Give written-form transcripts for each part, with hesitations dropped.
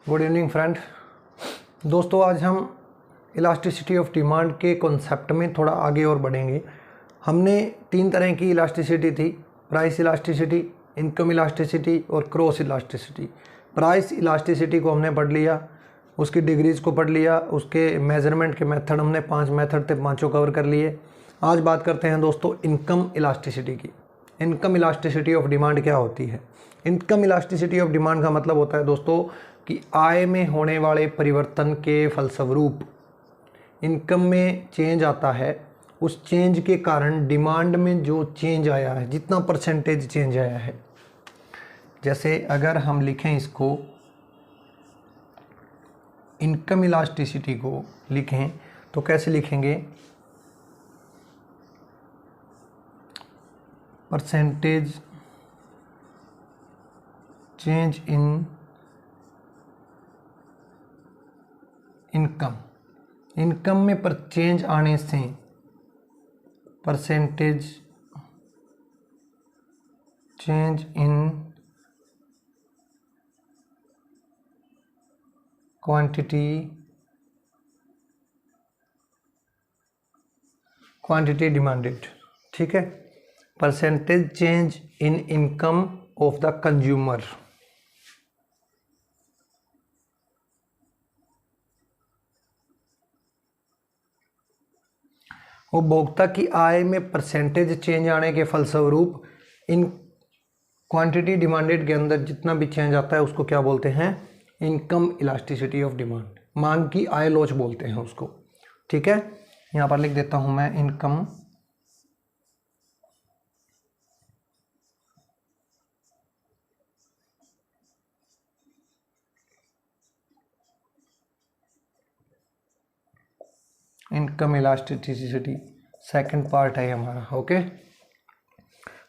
Good evening friend. दोस्तों आज हम इलास्टिसिटी ऑफ डिमांड के कॉन्सेप्ट में थोड़ा आगे और बढ़ेंगे। हमने 3 तरह की इलास्टिसिटी थी, प्राइस इलास्टिसिटी, इनकम इलास्टिसिटी और क्रॉस इलास्टिसिटी। प्राइस इलास्टिसिटी को हमने पढ़ लिया, उसकी डिग्रीज़ को पढ़ लिया, उसके मेजरमेंट के मेथड हमने 5 मेथड थे, 5 कवर कर लिए। आज बात करते हैं दोस्तों इनकम इलास्टिसिटी की। इनकम इलास्टिसिटी ऑफ डिमांड क्या होती है? इनकम इलास्टिसिटी ऑफ डिमांड का मतलब होता है दोस्तों कि आय में होने वाले परिवर्तन के फलस्वरूप इनकम में चेंज आता है। उस चेंज के कारण डिमांड में जो चेंज आया है, जितना परसेंटेज चेंज आया है, जैसे अगर हम लिखें इसको, इनकम इलास्टिसिटी को लिखें तो कैसे लिखेंगे? परसेंटेज चेंज इन इनकम में पर चेंज आने से percentage change in quantity demanded. ठीक है, percentage change in income of the consumer. उपभोक्ता की आय में परसेंटेज चेंज आने के फलस्वरूप इन क्वांटिटी डिमांडेड के अंदर जितना भी चेंज आता है उसको क्या बोलते हैं? Income elasticity of demand. मांग की आय लोच बोलते हैं उसको। ठीक है, यहाँ पर लिख देता हूँ मैं इनकम इलास्टिसिटी सेकंड पार्ट है हमारा। ओके,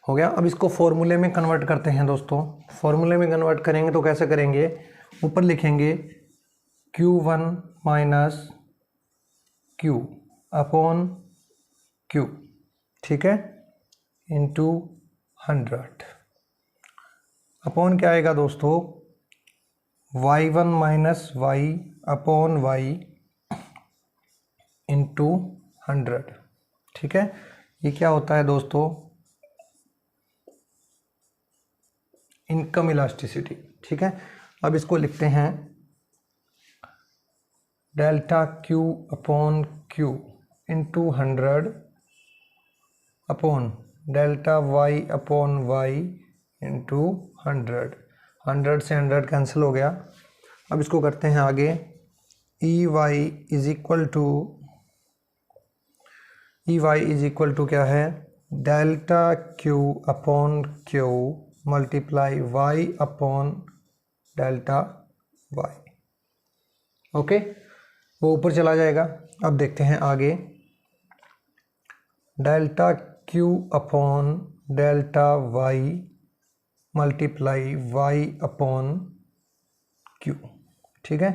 हो गया। अब इसको फॉर्मूले में कन्वर्ट करते हैं दोस्तों। फॉर्मूले में कन्वर्ट करेंगे तो कैसे करेंगे? ऊपर लिखेंगे Q1 minus Q upon Q, ठीक है, इंटू 100 अपॉन क्या आएगा दोस्तों? Y1 minus Y upon Y into 100। ठीक है, ये क्या होता है दोस्तों? Income elasticity. ठीक है, अब इसको लिखते हैं delta Q upon Q into 100 upon delta Y upon Y into 100। 100 से 100 कैंसिल हो गया। अब इसको करते हैं आगे। EY इज इक्वल टू क्या है? Delta Q upon Q multiply Y upon delta Y। Okay, वो ऊपर चला जाएगा। अब देखते हैं आगे। Delta Q upon delta Y multiply Y upon Q। ठीक है,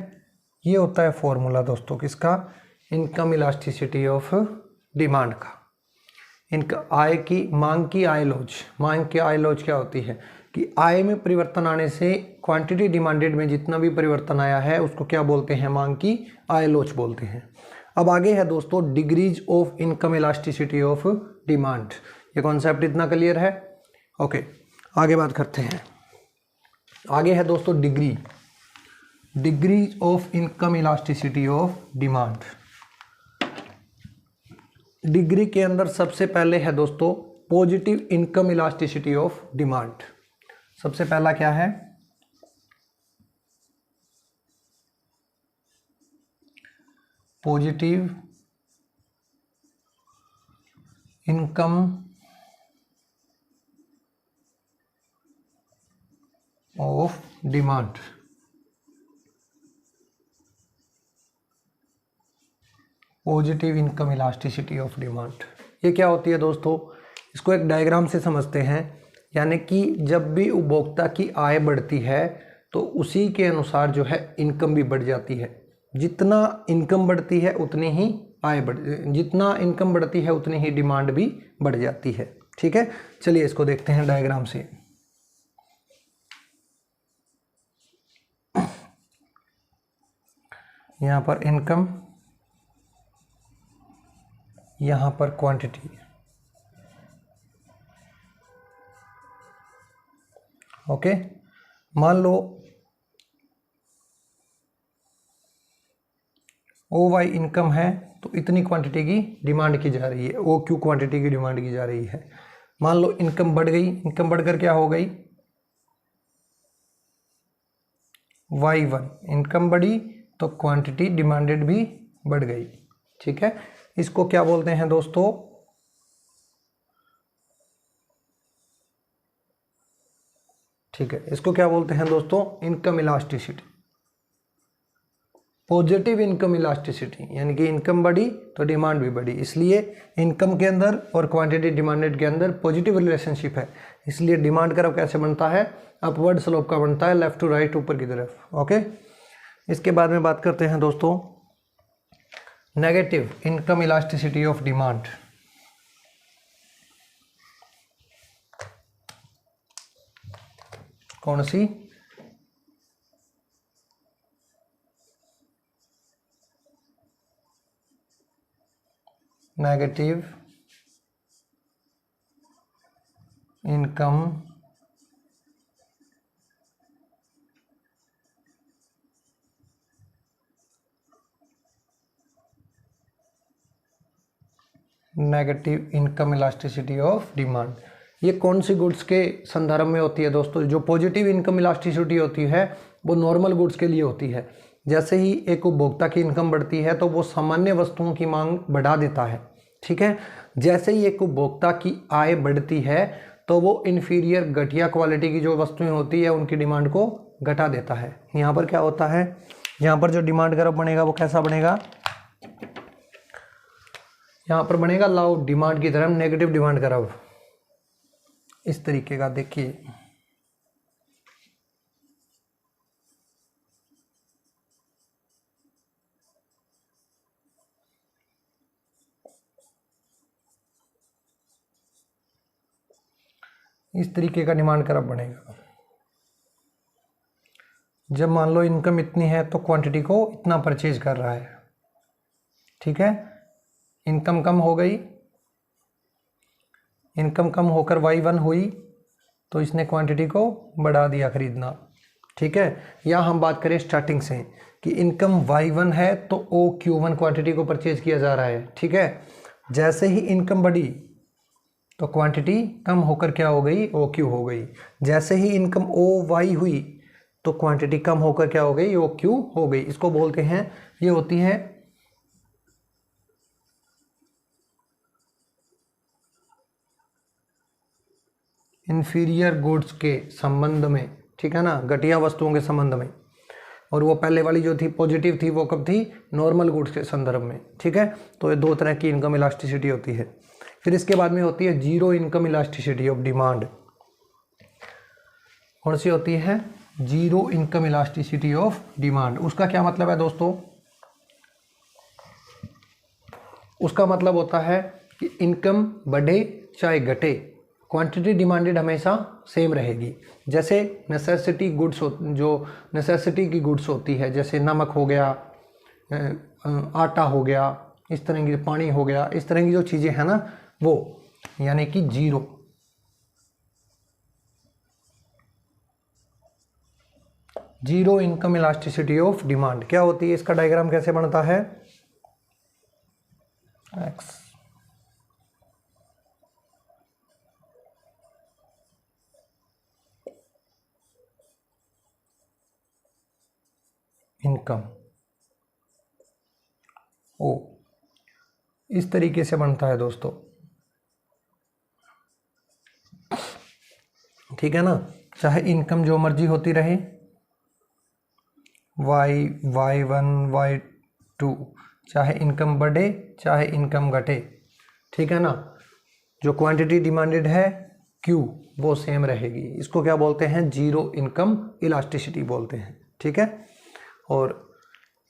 ये होता है फॉर्मूला दोस्तों किसका? इनकम इलास्टिसिटी ऑफ डिमांड का। इनका आय की मांग की आय लोच। मांग की आय लोच क्या होती है कि आय में परिवर्तन आने से क्वांटिटी डिमांडेड में जितना भी परिवर्तन आया है उसको क्या बोलते हैं? मांग की आय लोच बोलते हैं। अब आगे है दोस्तों degrees of income elasticity of demand. ये कॉन्सेप्ट इतना क्लियर है? ओके, आगे बात करते हैं। आगे है दोस्तों degrees of income elasticity of demand. Degree के अंदर सबसे पहले है दोस्तों positive income elasticity of demand. सबसे पहला क्या है? Positive income of demand. Positive income elasticity of demand ये क्या होती है दोस्तों? इसको एक डायग्राम से समझते हैं। यानी कि जब भी उपभोक्ता की आय बढ़ती है तो उसी के अनुसार जो है इनकम भी बढ़ जाती है। जितना इनकम बढ़ती है उतनी ही जितना इनकम बढ़ती है उतनी ही डिमांड भी बढ़ जाती है। ठीक है, चलिए इसको देखते हैं डायग्राम से। यहाँ पर इनकम, यहाँ पर क्वांटिटी। ओके, मान लो ओ वाई इनकम है तो इतनी क्वांटिटी की डिमांड की जा रही है, ओ क्यू क्वांटिटी की डिमांड की जा रही है। मान लो इनकम बढ़ गई, इनकम बढ़कर क्या हो गई, वाई वन, इनकम बढ़ी तो क्वांटिटी डिमांडेड भी बढ़ गई। ठीक है, इसको क्या बोलते हैं दोस्तों, ठीक है, इसको क्या बोलते हैं दोस्तों, income elasticity, positive income elasticity. यानी कि इनकम बढ़ी तो डिमांड भी बढ़ी, इसलिए इनकम के अंदर और क्वांटिटी डिमांडेड के अंदर पॉजिटिव रिलेशनशिप है। इसलिए डिमांड कर्व कैसे बनता है, अपवर्ड स्लोप का बनता है, लेफ्ट टू राइट, ऊपर की तरफ। ओके, इसके बाद में बात करते हैं दोस्तों negative income elasticity of demand. कौन सी, negative income negative income elasticity of demand. ये कौन सी गुड्स के संदर्भ में होती है दोस्तों। जो पॉजिटिव इनकम इलास्टिसिटी होती है वो नॉर्मल गुड्स के लिए होती है। जैसे ही एक उपभोक्ता की इनकम बढ़ती है तो वो सामान्य वस्तुओं की मांग बढ़ा देता है। ठीक है, जैसे ही एक उपभोक्ता की आय बढ़ती है तो वो इन्फीरियर घटिया क्वालिटी की जो वस्तुएं होती है उनकी डिमांड को घटा देता है। यहाँ पर क्या होता है, यहाँ पर जो डिमांड कर्व बनेगा वो कैसा बनेगा, यहाँ पर बनेगा लाओ डिमांड की तरफ नेगेटिव डिमांड कर्व, इस तरीके का। देखिए इस तरीके का डिमांड कर्व बनेगा। जब मान लो इनकम इतनी है तो क्वांटिटी को इतना परचेज कर रहा है। ठीक है, इनकम कम हो गई, इनकम कम होकर Y1 हुई तो इसने क्वांटिटी को बढ़ा दिया खरीदना। ठीक है, या हम बात करें स्टार्टिंग से कि इनकम Y1 है तो OQ1 क्वांटिटी को परचेज किया जा रहा है। ठीक है, जैसे ही इनकम बढ़ी तो क्वांटिटी कम होकर क्या हो गई, OQ हो गई। जैसे ही इनकम OY हुई तो क्वांटिटी कम होकर क्या हो गई, OQ हो गई। इसको बोलते हैं, ये होती है इन्फीरियर गुड्स के संबंध में। ठीक है ना, घटिया वस्तुओं के संबंध में। और वो पहले वाली जो थी पॉजिटिव थी वो कब थी, नॉर्मल गुड्स के संदर्भ में। ठीक है, तो ये दो तरह की इनकम इलास्टिसिटी होती है। फिर इसके बाद में होती है zero income elasticity of demand. कौन सी होती है, zero income elasticity of demand. उसका क्या मतलब है दोस्तों, उसका मतलब होता है कि इनकम बढ़े चाहे घटे, क्वांटिटी डिमांडेड हमेशा सेम रहेगी। जैसे नेसेसिटी गुड्स जो नेसेसिटी की गुड्स होती है, जैसे नमक हो गया, आटा हो गया, इस तरह की, पानी हो गया, इस तरह की जो चीज़ें हैं ना वो, यानी कि zero. Zero income elasticity of demand क्या होती है, इसका डायग्राम कैसे बनता है, एक्स इनकम ओ, इस तरीके से बनता है दोस्तों। ठीक है ना, चाहे इनकम जो मर्जी होती रहे, Y1 Y2, चाहे इनकम बढ़े चाहे इनकम घटे। ठीक है ना, जो क्वांटिटी डिमांडेड है Q वो सेम रहेगी। इसको क्या बोलते हैं, जीरो इनकम इलास्टिसिटी बोलते हैं। ठीक है, और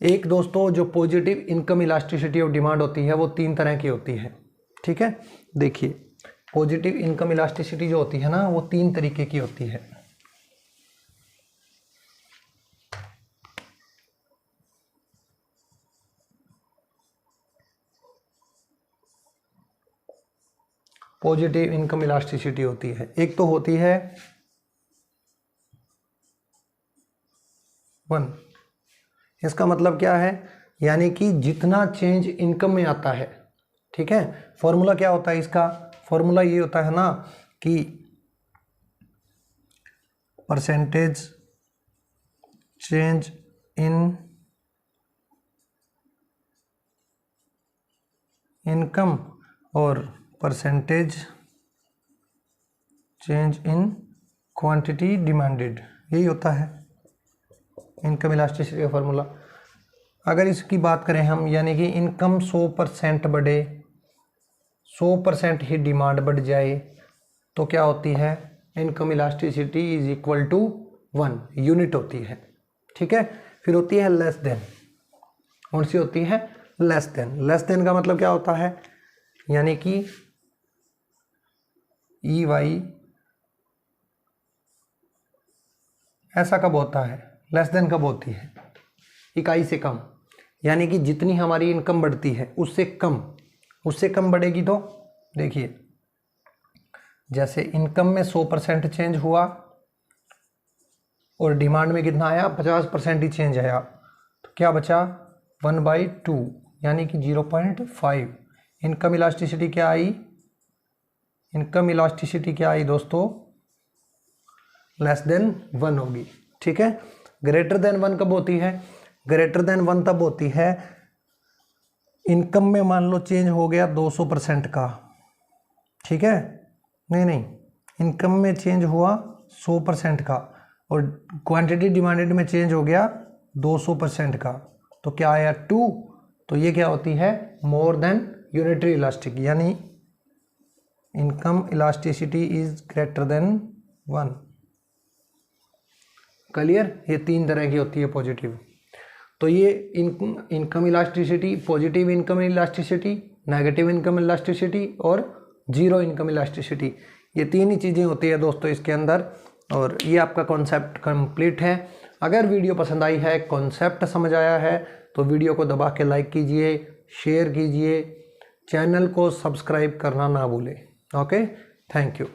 एक दोस्तों जो positive income elasticity of demand होती है वो तीन तरह की होती है। ठीक है, देखिए पॉजिटिव इनकम इलास्टिसिटी जो होती है ना वो तीन तरीके की होती है। पॉजिटिव इनकम इलास्टिसिटी होती है। एक तो होती है 1। इसका मतलब क्या है, यानी कि जितना चेंज इनकम में आता है, ठीक है। फॉर्मूला क्या होता है इसका, फॉर्मूला ये होता है ना कि परसेंटेज चेंज इन इनकम और percentage change in quantity demanded, यही होता है इनकम इलास्टिसिटी का फॉर्मूला। अगर इसकी बात करें हम, यानी कि इनकम 100% बढ़े, 100% ही डिमांड बढ़ जाए, तो क्या होती है, income elasticity is equal to 1 unit होती है, ठीक है। फिर होती है लेस देन, कौन सी होती है, लेस देन। लेस देन का मतलब क्या होता है, यानी कि ई वाई ऐसा कब होता है, लेस देन कब होती है, इकाई से कम, यानी कि जितनी हमारी इनकम बढ़ती है उससे कम बढ़ेगी। तो देखिए, जैसे इनकम में 100% चेंज हुआ और डिमांड में कितना आया, 50% ही चेंज आया, तो क्या बचा 1/2, यानी कि 0.5। इनकम इलास्टिसिटी क्या आई, इनकम इलास्टिसिटी क्या आई दोस्तों, लेस देन 1 होगी, ठीक है। ग्रेटर देन 1 कब होती है, ग्रेटर देन 1 तब होती है, इनकम में मान लो चेंज हो गया 200% का, ठीक है, नहीं, इनकम में चेंज हुआ 100% का और क्वांटिटी डिमांडेड में चेंज हो गया 200% का, तो क्या आया 2। तो ये क्या होती है, मोर देन यूनिटरी इलास्टिक, यानी income elasticity is greater than 1। Clear, ये 3 तरह की होती है पॉजिटिव। तो ये income elasticity, positive income elasticity, negative income elasticity और जीरो इनकम इलास्टिसिटी, ये 3 ही चीज़ें होती है दोस्तों इसके अंदर। और ये आपका कॉन्सेप्ट कंप्लीट है। अगर वीडियो पसंद आई है, कॉन्सेप्ट समझ आया है, तो वीडियो को दबा के लाइक कीजिए, शेयर कीजिए, चैनल को सब्सक्राइब करना ना भूलें। Okay, thank you.